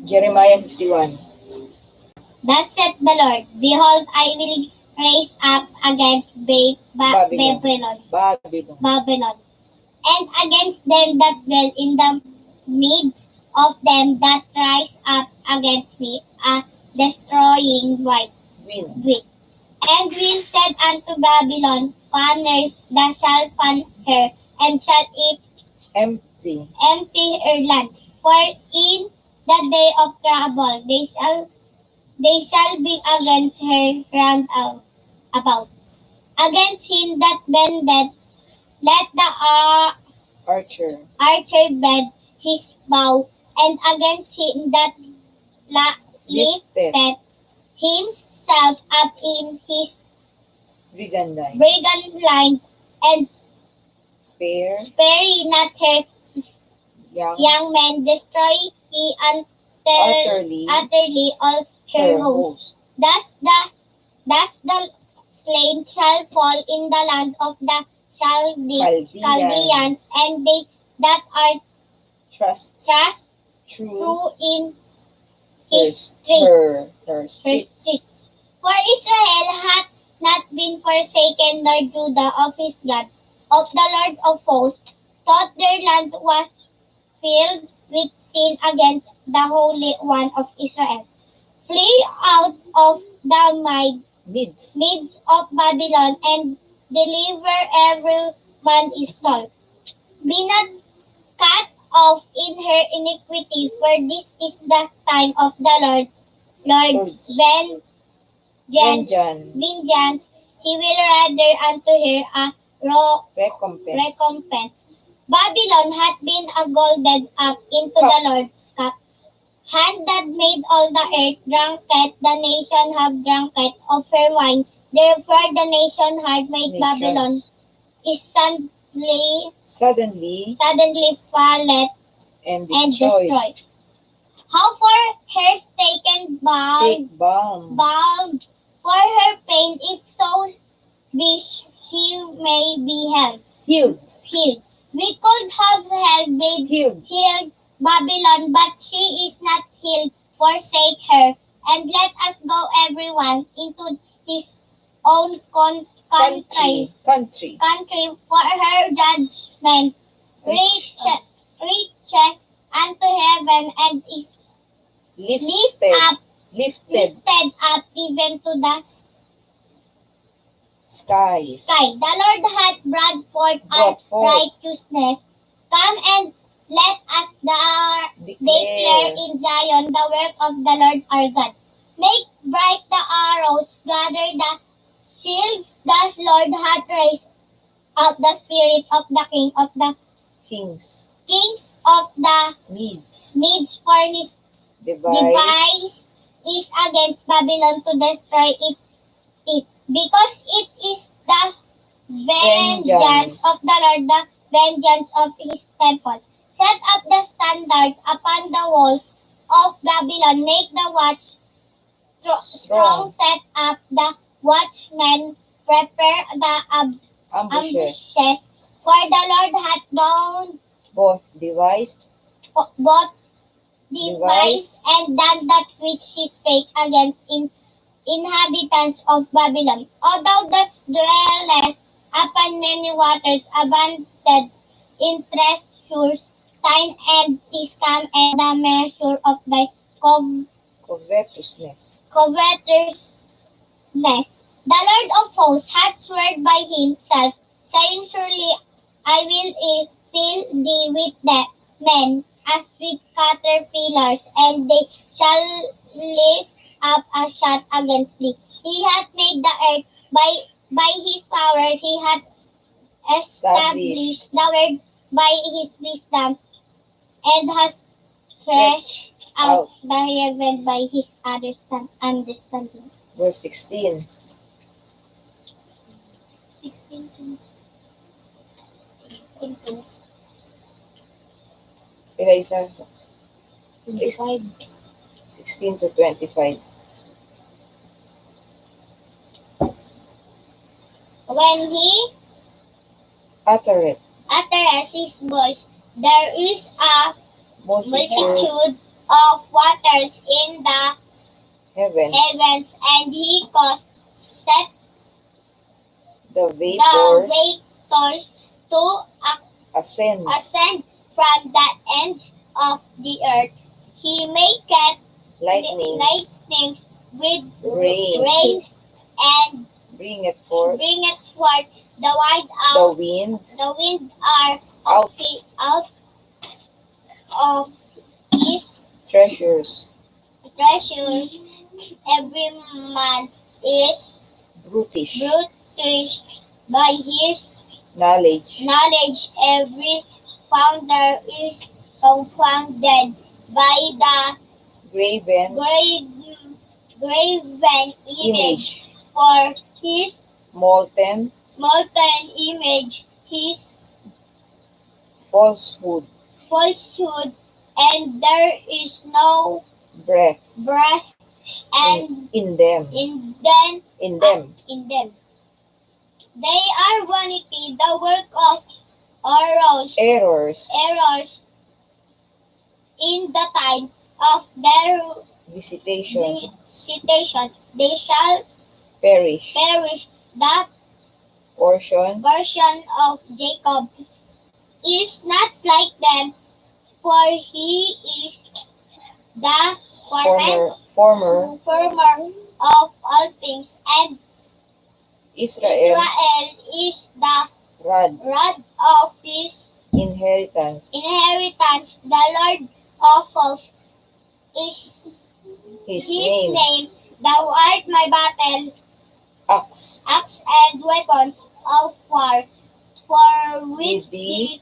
Jeremiah 51. Thus saith the Lord, Behold, I will raise up against Babylon, and against them that dwell in the midst of them that rise up against me, a destroying wind. And will said unto Babylon, Fanners that shall fan her, and shall eat Empty. her land. For in the day of trouble they shall be against her round about. Against him that bendeth, let the Archer. bend his bow, and against him that lifted himself up in his Brigand line, and spare ye not her young men, destroy ye utterly all her host. Thus the slain shall fall in the land of the Chaldeans, and they that are trust true in his streets. For Israel hath not been forsaken, nor Judah of his God, of the Lord of hosts, thought their land was filled with sin against the Holy One of Israel. Flee out of the midst of Babylon, and deliver every man his soul. Be not cut off in her iniquity, for this is the time of the Lord's vengeance. He will render unto her a recompense. Babylon hath been golden up into the Lord's cup. Hand that made all the earth drunketh, the nation have drunketh of her wine. Therefore the nation heart make Babylon is suddenly falleth and destroyed. How for her taken balm for her pain, if so be she may be healed. We could have healed Babylon, but she is not healed. Forsake her, and let us go everyone into his own country. For her judgment reaches unto heaven, and is lifted up even to the sky. The Lord hath brought forth our righteousness. Come and let us declare in Zion the work of the Lord our God. Make bright the arrows, gather the shields. The Lord hath raised out the spirit of the king of the kings of the Medes, for his device is against Babylon to destroy it. Because it is the vengeance of the Lord, the vengeance of his temple. Set up the standard upon the walls of Babylon. Make the watch strong. Set up the watchmen. Prepare the ambushes. For the Lord hath bound both devised and done that which he spake against inhabitants of Babylon. O thou that dwellest upon many waters, abundant in treasures, thine end is come, and the measure of thy covetousness. The Lord of hosts hath sworn by himself, saying, Surely I will fill thee with the men as with caterpillars, and they shall lift up a shot against thee. He hath made the earth by his power. He hath established the world by his wisdom, and has stretched out the heaven by his understanding. Verse 16. 16 to Eliza, 25. 16 to 25. When he uttereth his voice, there is a multitude of waters in the heavens, heavens, and he caused set the the vapors vectors to ascend, ascend from the ends of the earth. He maketh lightnings, lightnings with rain, and bringeth forth bringeth forth the wind the out. wind The wind are out out of his treasures. treasures. Every man is Brutish brutish by his knowledge, knowledge. Every founder is confounded by the graven graven image. image, For his molten molten image, his falsehood, falsehood, and there is no breath breath and in them, in them. in them. In them. They are vanity, the work of errors in the time of their Visitation visitation. They shall perish. perish. The Portion portion of Jacob is not like them, for he is the former former of all things, and Israel is the rod rod of his inheritance. inheritance. The Lord of hosts is His his name, name. Thou art my battle axe axe and weapons of war. For with With thee thee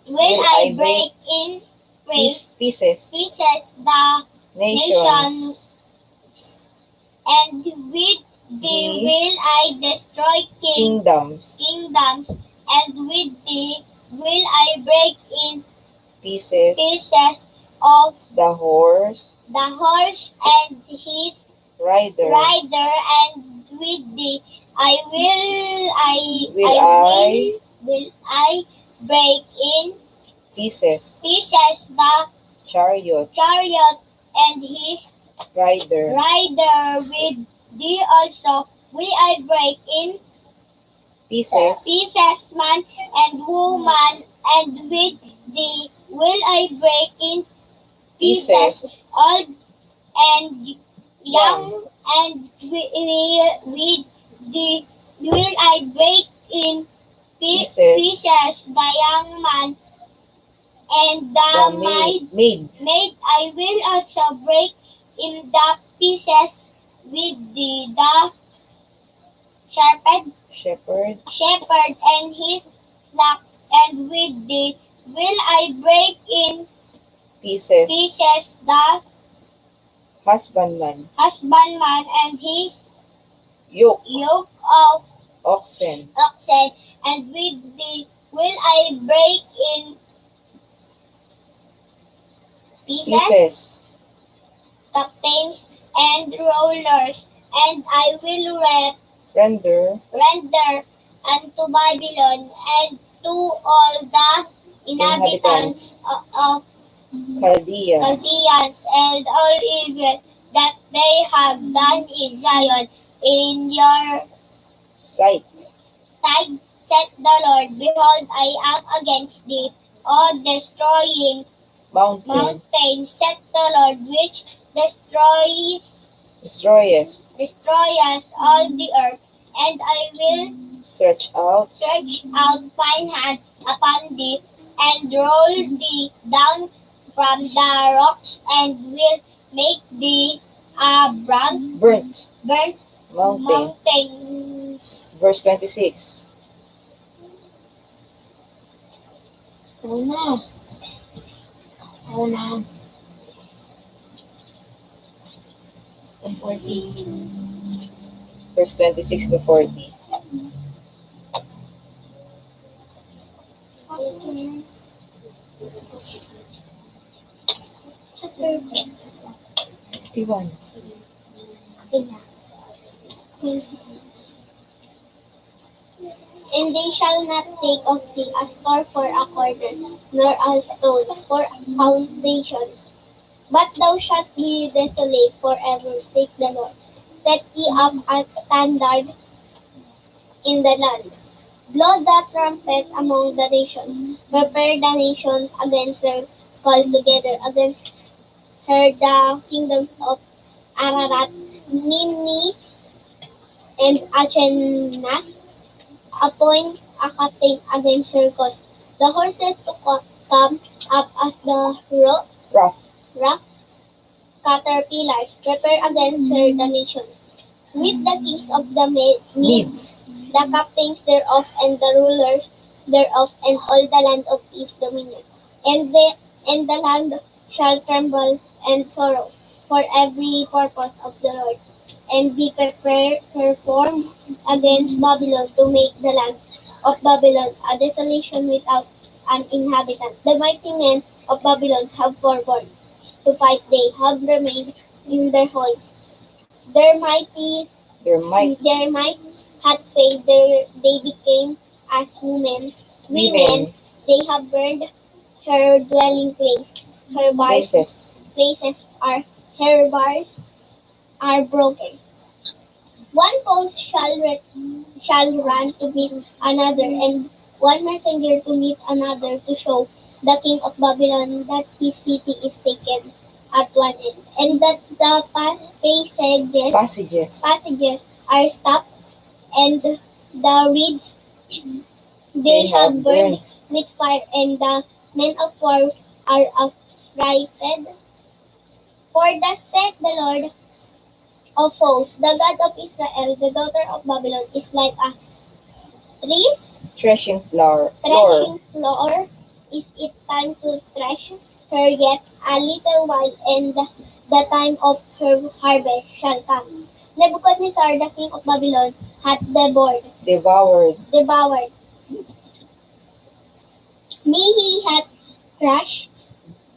will I break in pieces pieces the nations, and with thee Thee will I destroy kingdoms, kingdoms, and with thee will I break in pieces pieces of the horse the horse and his rider. rider, and with thee will I break in Pieces pieces the chariot chariot and his rider. rider. With thee also will I break in pieces man and woman, and with thee will I break in pieces old and young, and with thee will I break in pieces the young man and the maid. maid. I will also break in the pieces with thee the shepherd and his flock, and with thee will I break in pieces the husbandman, husbandman and his yoke of oxen, and with thee will I break in pieces captains and rulers, and I will render render unto Babylon and to all the inhabitants of Chaldeans and all evil that they have done in Zion. In your sight, said the Lord, behold, I am against thee, O destroying mountain, said the Lord, which destroyest all the earth, and I will stretch out mine hand upon thee, and roll thee down from the rocks, and will make thee a burnt mountains. Verse 26. Una. And 40. Verse 26 to 40. Chapter 51. And they shall not take of thee a store for a corner, nor a stone for foundations. But thou shalt be desolate forever, saith the Lord. Set ye up a standard in the land. Blow the trumpet among the nations. Prepare the nations against her, call together against her the kingdoms of Ararat, Nimni, and Achenas. Appoint a captain against her cause. The horses to come up as the Rough. rock caterpillars. Prepare against her the nations. With the kings of the Medes, Medes. the captains thereof, and the rulers thereof, and all the land of his dominion. And the land shall tremble and sorrow for every purpose of the Lord, and be performed against Babylon to make the land of Babylon a desolation without an inhabitant. The mighty men of Babylon have forborne to fight, they have remained in their halls. Their Their might. had failed, they became as women. Women. They have burned her dwelling place. Her Places. places are her bars are broken. One post shall run to meet another, and one messenger to meet another, to show the king of Babylon that his city is taken at one end, and that the Passages. passages are stopped, and the reeds they have burned with fire, and the men of war are affrighted. For thus saith the Lord of hosts, the God of Israel, the daughter of Babylon is like a Threshing floor. threshing floor. Is it time to thresh her yet a little while, and the time of her harvest shall come? Nebuchadnezzar, the king of Babylon, hath devoured me, he hath crushed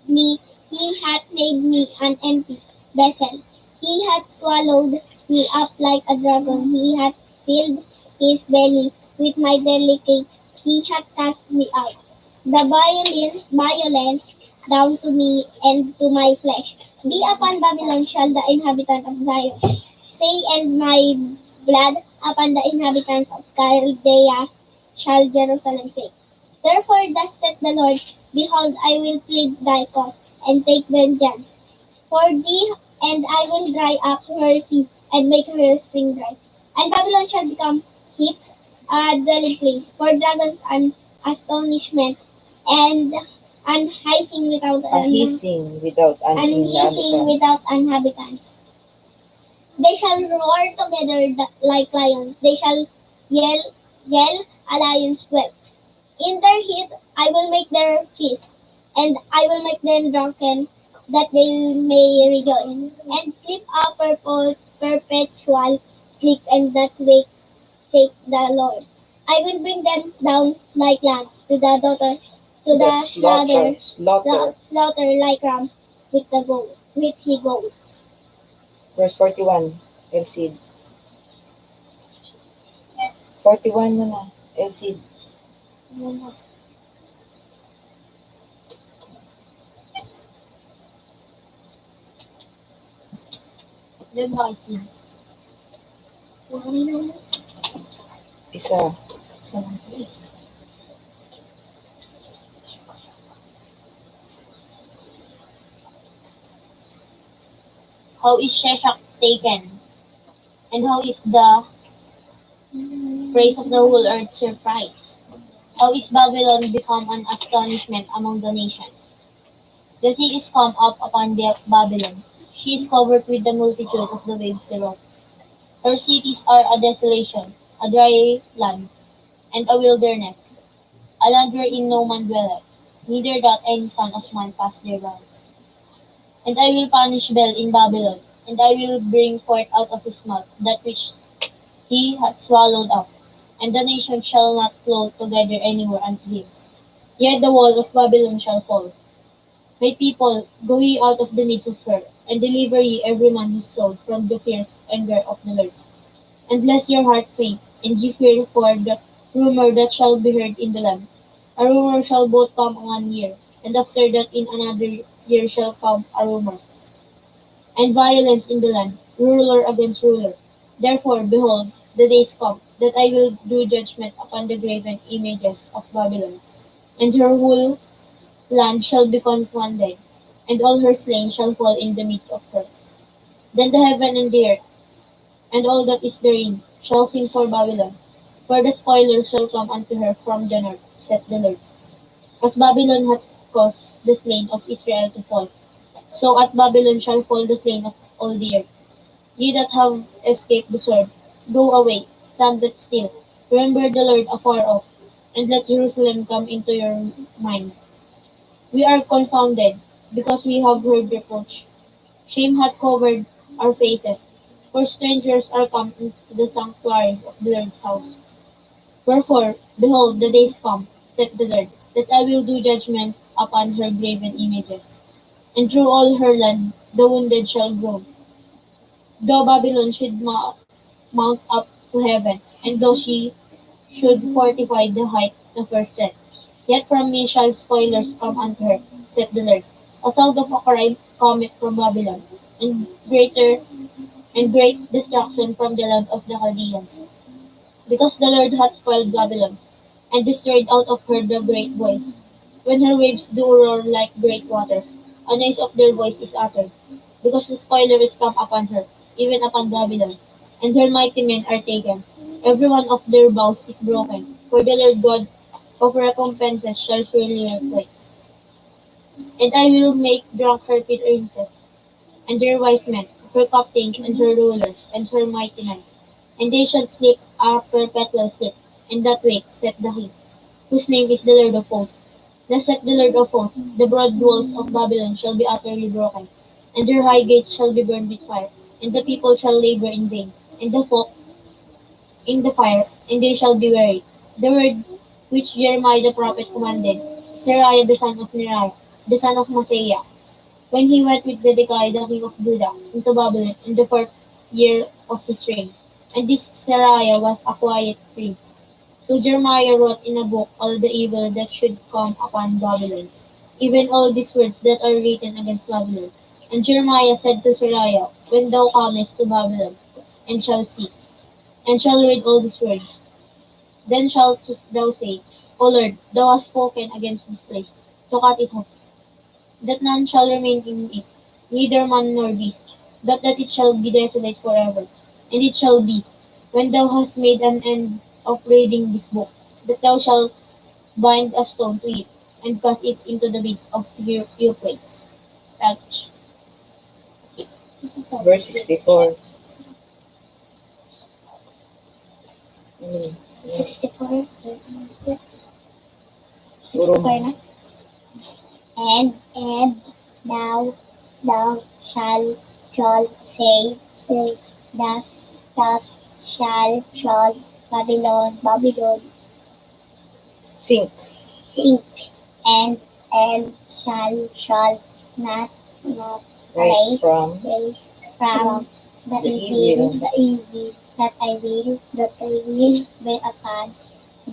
me, he hath made me an empty vessel. He hath swallowed me up like a dragon, he hath filled his belly with my delicates, he hath cast me out. The violence down to me and to my flesh. Be upon Babylon shall the inhabitant of Zion say, and my blood upon the inhabitants of Chaldea shall Jerusalem say. Therefore thus saith the Lord, behold, I will plead thy cause, and take vengeance for thee, and I will dry up her sea, and make her spring dry. And Babylon shall become heaps, a dwelling place for dragons and astonishments, and hissing without inhabitants. They shall roar together like lions. They shall yell a lion's whelp. In their heat I will make their feast, and I will make them drunken, that they may rejoice, and sleep a perpetual sleep, and not wake, saith the Lord. I will bring them down like lambs to the slaughter like rams with he goats. Verse 41. Elcid. 41 mo na. Elcid. Isa. How is Sheshach taken? And how is the praise of the whole earth surprised? How is Babylon become an astonishment among the nations? The sea is come up upon Babylon. She is covered with the multitude of the waves thereof. Her cities are a desolation, a dry land, and a wilderness, a land wherein no man dwelleth, neither doth any son of man pass thereby. And I will punish Bel in Babylon, and I will bring forth out of his mouth that which he hath swallowed up, and the nations shall not flow together anywhere unto him. Yet the wall of Babylon shall fall. My people, go ye out of the midst of her, and deliver ye every man his soul from the fierce anger of the Lord. And lest your heart faint, and ye fear for the rumor that shall be heard in the land. A rumor shall both come 1 year, and after that in another year shall come a rumor, and violence in the land, ruler against ruler. Therefore, behold, the days come, that I will do judgment upon the graven images of Babylon, and her whole land shall be confounded, and all her slain shall fall in the midst of her. Then the heaven and the earth, and all that is therein, shall sing for Babylon, for the spoilers shall come unto her from the north, saith the Lord. As Babylon hath caused the slain of Israel to fall, so at Babylon shall fall the slain of all the earth. Ye that have escaped the sword, go away, stand not still. Remember the Lord afar off, and let Jerusalem come into your mind. We are confounded, because we have heard reproach. Shame hath covered our faces, for strangers are come into the sanctuaries of the Lord's house. Wherefore, behold, the days come, saith the Lord, that I will do judgment upon her graven images, and through all her land the wounded shall groan. Though Babylon should mount up to heaven, and though she should fortify the height of her strength, yet from me shall spoilers come unto her, saith the Lord. A sound of a cry cometh from Babylon, and great destruction from the land of the Chaldeans. Because the Lord hath spoiled Babylon, and destroyed out of her the great voice. When her waves do roar like great waters, a noise of their voice is uttered. Because the spoiler is come upon her, even upon Babylon, and her mighty men are taken. Every one of their bows is broken, for the Lord God of recompenses shall surely requite. And I will make drunk her princes, and their wise men, her captains, and her rulers, and her mighty men. And they shall sleep a perpetual sleep, and that wake saith the King, whose name is the Lord of hosts. Thus saith the Lord of hosts, the broad walls of Babylon shall be utterly broken, and their high gates shall be burned with fire, and the people shall labor in vain, and the folk in the fire, and they shall be weary. The word which Jeremiah the prophet commanded, Seraiah the son of Neriah, the son of Maaseiah, when he went with Zedekiah the king of Judah into Babylon in the fourth year of his reign. And this Seraiah was a quiet prince. So Jeremiah wrote in a book all the evil that should come upon Babylon, even all these words that are written against Babylon. And Jeremiah said to Seraiah, when thou comest to Babylon, and shall see, and shall read all these words, then shalt thou say, O Lord, thou hast spoken against this place, to cut it off, that none shall remain in it, neither man nor beast, but that it shall be desolate forever. And it shall be, when thou hast made an end of reading this book, that thou shalt bind a stone to it, and cast it into the beds of Euphrates. Ouch. Verse 64. Mm. 64. Puro 64 na. And thou shall say, thus shall Babylon sink. sink, and shall not Rise from rise from the the evil, evil. that I will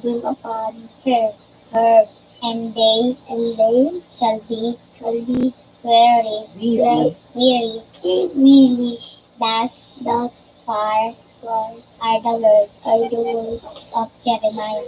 bring upon her, and they shall be weary, weary. Thus far are the words of Jeremiah.